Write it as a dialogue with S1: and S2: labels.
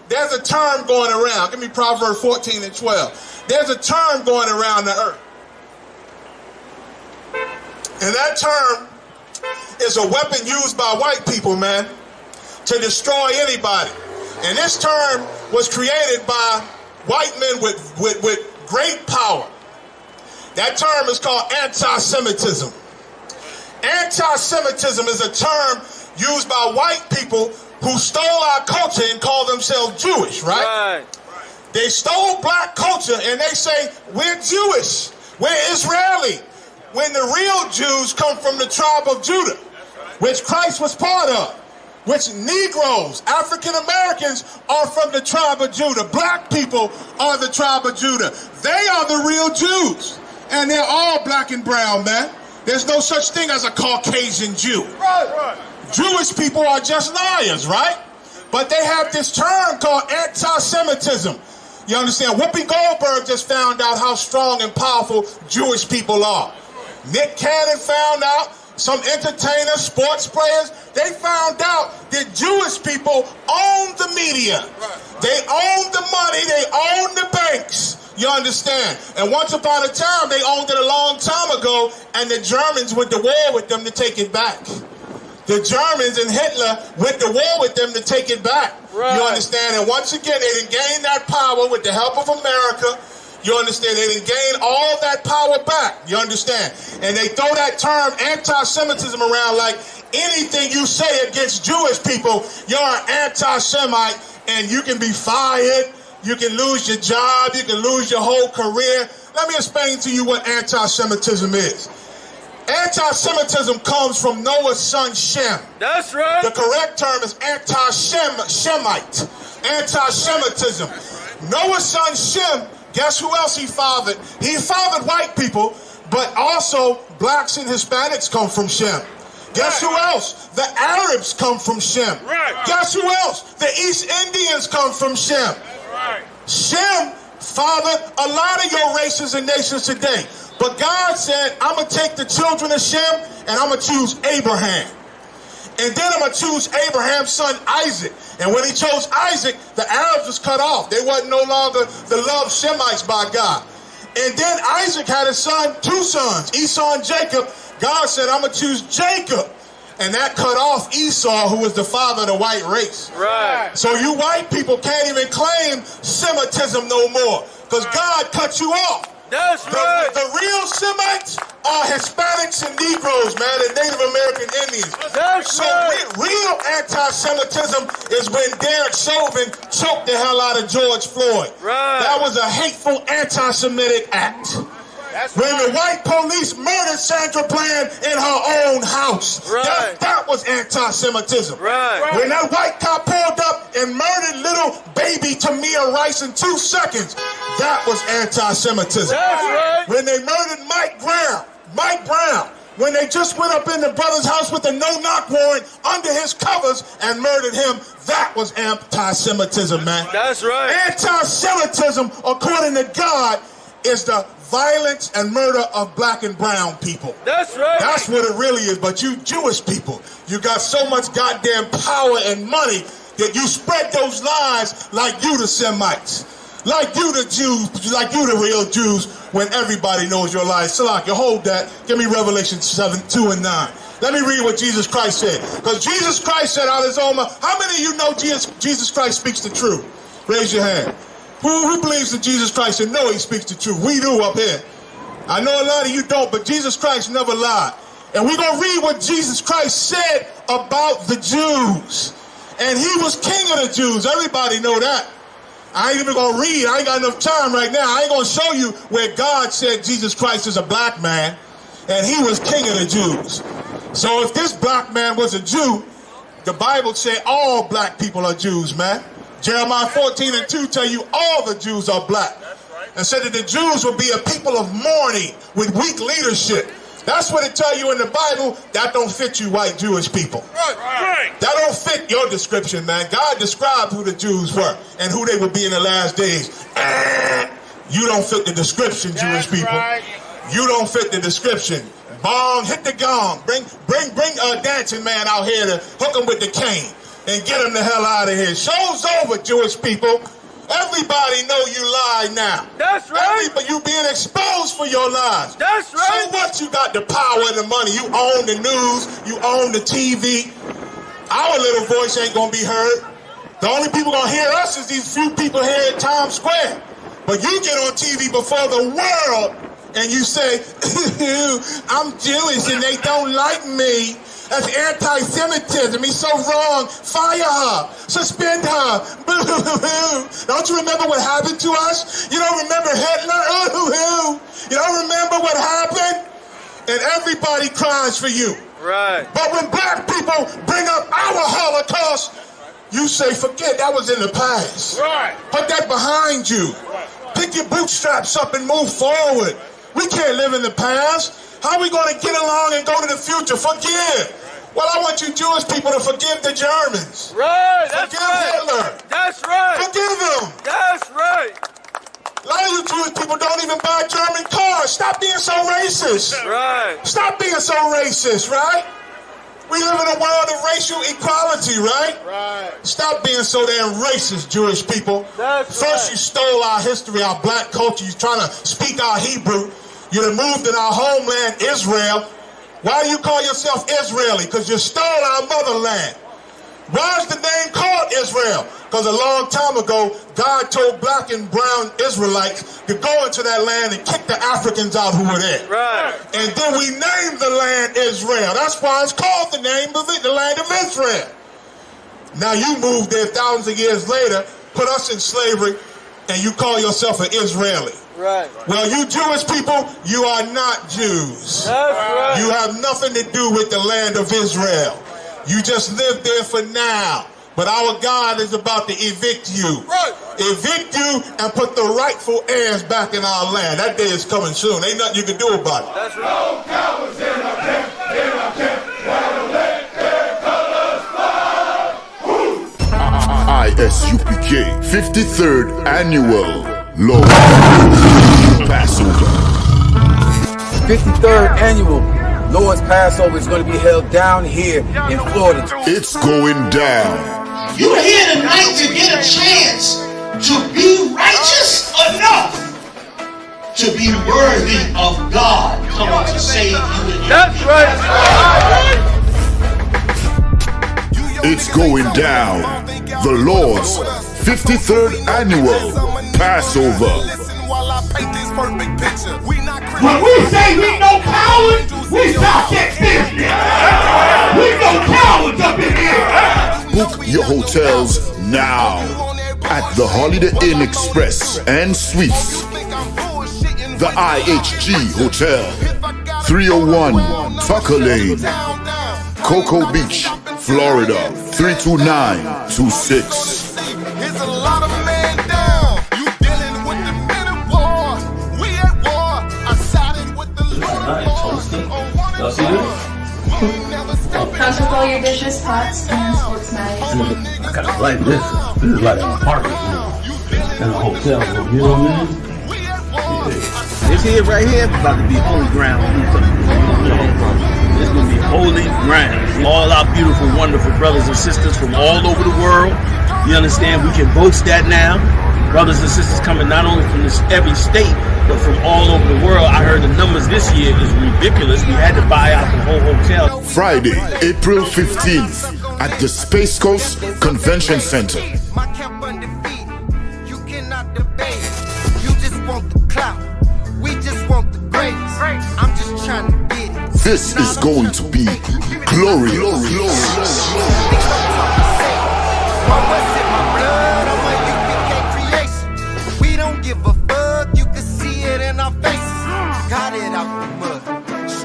S1: There's a term going around. Give me Proverbs 14 and 12. There's a term going around the earth. And that term is a weapon used by white people, man, to destroy anybody. And this term was created by white men with great power. That term is called anti-Semitism. Anti-Semitism is a term used by white people who stole our culture and call themselves Jewish, right? They stole black culture and they say, we're Jewish, we're Israeli, when the real Jews come from the tribe of Judah, which Christ was part of, which Negroes, African Americans are from the tribe of Judah. Black people are the tribe of Judah. They are the real Jews. And they're all black and brown, man. There's no such thing as a Caucasian Jew. Jewish people are just liars, right? But they have this term called anti-Semitism. You understand? Whoopi Goldberg just found out how strong and powerful Jewish people are. Nick Cannon found out. Some entertainers, sports players, they found out that Jewish people own the media. They own the money. They own the banks. You understand? And once upon a time, they owned it a long time ago, and the Germans went to war with them to take it back. The Germans and Hitler went to war with them to take it back. You understand? And once again, they didn't gain that power with the help of America. You understand? They didn't gain all that power back. You understand? And they throw that term anti-Semitism around like anything you say against Jewish people, you're an anti-Semite and you can be fired. You can lose your job. You can lose your whole career. Let me explain to you what anti-Semitism is. Anti-Semitism comes from Noah's son Shem.
S2: That's right.
S1: The correct term is anti-Shemite. Anti-Semitism. Noah's son Shem, guess who else he fathered? He fathered white people, but also blacks and Hispanics come from Shem. Guess who else? The Arabs come from Shem. Guess who else? The East Indians come from Shem. Shem fathered a lot of your races and nations today. But God said, I'm going to take the children of Shem and I'm going to choose Abraham. And then I'm going to choose Abraham's son Isaac. And when he chose Isaac, the Arabs was cut off. They wasn't no longer the loved Shemites by God. And then Isaac had a son, two sons, Esau and Jacob. God said, I'm going to choose Jacob. And that cut off Esau, who was the father of the white race. So you white people can't even claim Semitism no more because God cut you off.
S2: That's right.
S1: The real Semites are Hispanics and Negroes, man, and Native American Indians.
S2: That's right.
S1: Real anti-Semitism is when Derek Chauvin choked the hell out of George Floyd. That was a hateful anti-Semitic act. When the white police murdered Sandra Bland in her own house. That was anti-Semitism. When that white cop pulled up and murdered little baby Tamir Rice in 2 seconds, that was anti-Semitism. When they murdered Mike Brown, when they just went up in the brother's house with a no-knock warrant under his covers and murdered him, that was anti-Semitism, man.
S2: That's right.
S1: Anti-Semitism, according to God, is the violence and murder of black and brown people.
S2: That's right.
S1: That's what it really is. But you Jewish people, you got so much goddamn power and money that you spread those lies like you the Semites, like you the Jews, like you the real Jews, when everybody knows your lies. Salak, you hold that. Give me Revelation 7:2 and 9. Let me read what Jesus Christ said. Because Jesus Christ said out his own mouth. How many of you know Jesus Christ speaks the truth? Raise your hand. Who believes that Jesus Christ and know he speaks the truth? We do up here. I know a lot of you don't, but Jesus Christ never lied. And we're going to read what Jesus Christ said about the Jews. And he was king of the Jews. Everybody know that. I ain't even going to read. I ain't got enough time right now. I ain't going to show you where God said Jesus Christ is a black man and he was king of the Jews. So if this black man was a Jew, the Bible said all black people are Jews, man. Jeremiah 14 and 2 tell you all the Jews are black. And said that the Jews will be a people of mourning with weak leadership. That's what it tell you in the Bible. That don't fit you white Jewish people. That don't fit your description, man. God described who the Jews were and who they would be in the last days. You don't fit the description, Jewish people. You don't fit the description. Bong, hit the gong. Bring a dancing man out here to hook him with the cane. and get them the hell out of here. Show's over, Jewish people. Everybody know you lie now.
S2: That's right.
S1: You being exposed for your lies.
S2: That's right.
S1: So what? You got the power and the money. You own the news. You own the TV. Our little voice ain't gonna be heard. The only people gonna hear us is these few people here at Times Square. But you get on TV before the world and you say, I'm Jewish and they don't like me. That's anti-Semitism. He's so wrong. Fire her. Suspend her. Boo-hoo-hoo. Don't you remember what happened to us? You don't remember Hitler? Ooh-hoo-hoo. You don't remember what happened? And everybody cries for you.
S2: Right.
S1: But when black people bring up our Holocaust, you say, forget, that was in the past.
S2: Right.
S1: Put that behind you. Pick your bootstraps up and move forward. We can't live in the past. How are we going to get along and go to the future? Forgive. Well, I want you Jewish people to forgive the Germans.
S2: Right, that's
S1: forgive
S2: right.
S1: Hitler.
S2: That's right.
S1: Forgive them.
S2: That's right.
S1: A lot of you Jewish people don't even buy German cars. Stop being so racist.
S2: Right.
S1: Stop being so racist, right? We live in a world of racial equality, right?
S2: Right.
S1: Stop being so damn racist, Jewish people.
S2: That's
S1: First
S2: right.
S1: you stole our history, our black culture. You're trying to speak our Hebrew. You moved in our homeland, Israel. Why do you call yourself Israeli? Because you stole our motherland. Why is the name called Israel? Because a long time ago, God told black and brown Israelites to go into that land and kick the Africans out who were there.
S2: Right.
S1: And then we named the land Israel. That's why it's called the name of it, the land of Israel. Now you moved there thousands of years later, put us in slavery, and you call yourself an Israeli.
S2: Right.
S1: Well, you Jewish people, you are not Jews.
S2: That's right.
S1: You have nothing to do with the land of Israel. You just live there for now. But our God is about to evict you.
S2: Right.
S1: Evict you and put the rightful heirs back in our land. That day is coming soon. Ain't nothing you can do about it.
S2: That's right.
S3: No cowards in our camp, Gotta let their colors fly.
S4: ISUPK 53rd Annual Lord Passover.
S5: 53rd Annual Lord's Passover is going to be held down here in Florida.
S4: It's going down.
S6: You're here tonight to get a chance to be righteous enough to be worthy of God coming to save you.
S2: That's right.
S4: It's going down. The Lord's 53rd Annual Passover.
S6: When we say we no cowards, we stop that business. We no cowards up in here.
S4: Book your hotels now at the Holiday Inn Express and Suites, the IHG Hotel, 301 Tucker Lane, Cocoa Beach, Florida, 32926.
S3: Here's a lot of men down. You dealing with the men at war. We at war. I sided with the Lord.
S7: Y'all see this?
S8: Comes with all your dishes, pots, and sports knives.
S7: I kind of like this. This is like an apartment in a hotel room. You know what I mean? Yeah. This here, right here, about to be holy ground. It's going to be holy ground for all our beautiful, wonderful brothers and sisters from all over the world. You understand? We can boast that now. Brothers and sisters coming not only from every state, but from all over the world. I heard the numbers this year is ridiculous. We had to buy out the whole hotel.
S4: Friday, April 15th at the Space Coast Convention Center.
S3: My camp undefeated. You cannot debate. You just want the clout. We just want the grace. I'm just trying to get it.
S4: This is going to be glorious.